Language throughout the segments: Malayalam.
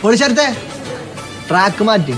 പൊളിച്ചടുത്തെ ട്രാക്ക് മാറ്റി.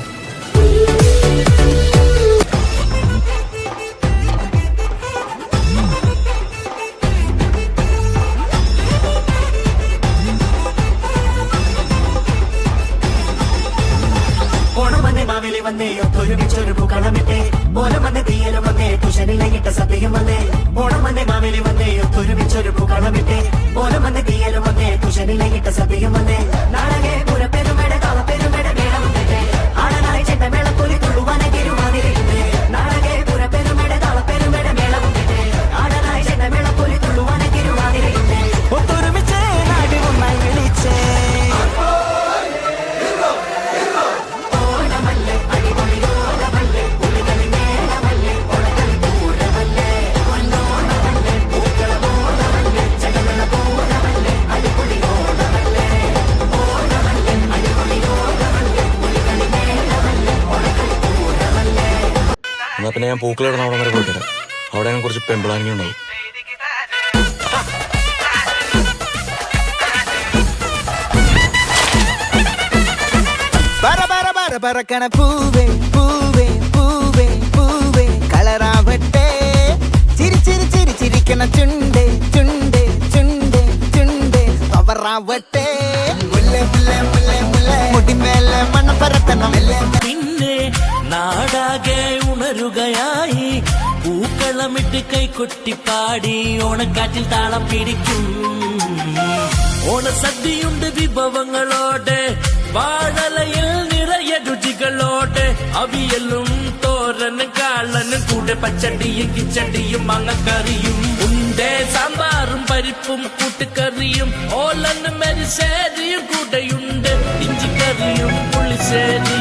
മാവേലി വന്നേ ഒരുമിച്ചൊരു പൂക്കളമിട്ടേ ഓണം വന്നേ തീയലും വന്നേ തുഷനിലയിട്ട സദ്യയും വന്നേ ഓണം വന്നേ മാവേലി വന്നേ ഒരുമിച്ചൊരു പൂക്കളമിട്ടേ ഓണം വന്നേ തീയലും വന്നേ തുഷനിലയിട്ട സദ്യയും വന്നേ നാടകെ പുരപ്പെരുമേടെ കളപ്പെരുമേടെ മേളമുണ്ടേ ആടനായി ചെണ്ടമേളപ്പൊലി തുള്ളുവാനെ തിരുവാതിരയുണ്ടേ നാടകെ പുരപ്പെരുമേടെ കളപ്പെരുമേടെ മേളമുണ്ടേ ആടനായി ചെണ്ടമേളപ്പൊലി തുള്ളുവാനെ തിരുവാതിരയുണ്ടേ ഒത്തൊരുമിച്ചേ നാട് ഒന്നായി വിളിച്ചേ എന്നാ പിന്നെ ഞാൻ പൂക്കളിടുന്ന അവിടെ വരെ പോയിട്ടില്ല. അവിടെ ഞാൻ കുറച്ച് പെമ്പിളാങ്ങി ഉണ്ടാവും. പറക്കണ പൂവേ പൂവേ പൂവേ പൂവേ കളറാവട്ടെ ചിരി ചിരി ചിരി ചിരിക്കണ ചുണ്ടേ ചുണ്ടേ ചുണ്ടേ ചുണ്ടേ പവറാവട്ടെ മുടിമേലെ മണ്ണ പരത്തണം. പിന്നെ നാടാകെ ഉണരുകയായി പൂക്കളമിട്ട് കൈകൊട്ടിപ്പാടി ഓണക്കാറ്റിൽ താളം പിടിക്കും. ഓണസദ്യയുണ്ട് വിഭവങ്ങളോടെ വാഴലയിൽ നിറയെ രുചികളോടെ അവിയലും തോരനും കാളനും കൂടെ പച്ചടിയും കിച്ചടിയും മാങ്ങക്കറിയും ഉണ്ടേ സാമ്പാറും പരിപ്പും കൂട്ടുകറിയും ഓലനും മെരിശ്ശേരിയും കൂടെയുണ്ട് ഇഞ്ചിക്കറിയും പുളിശ്ശേരി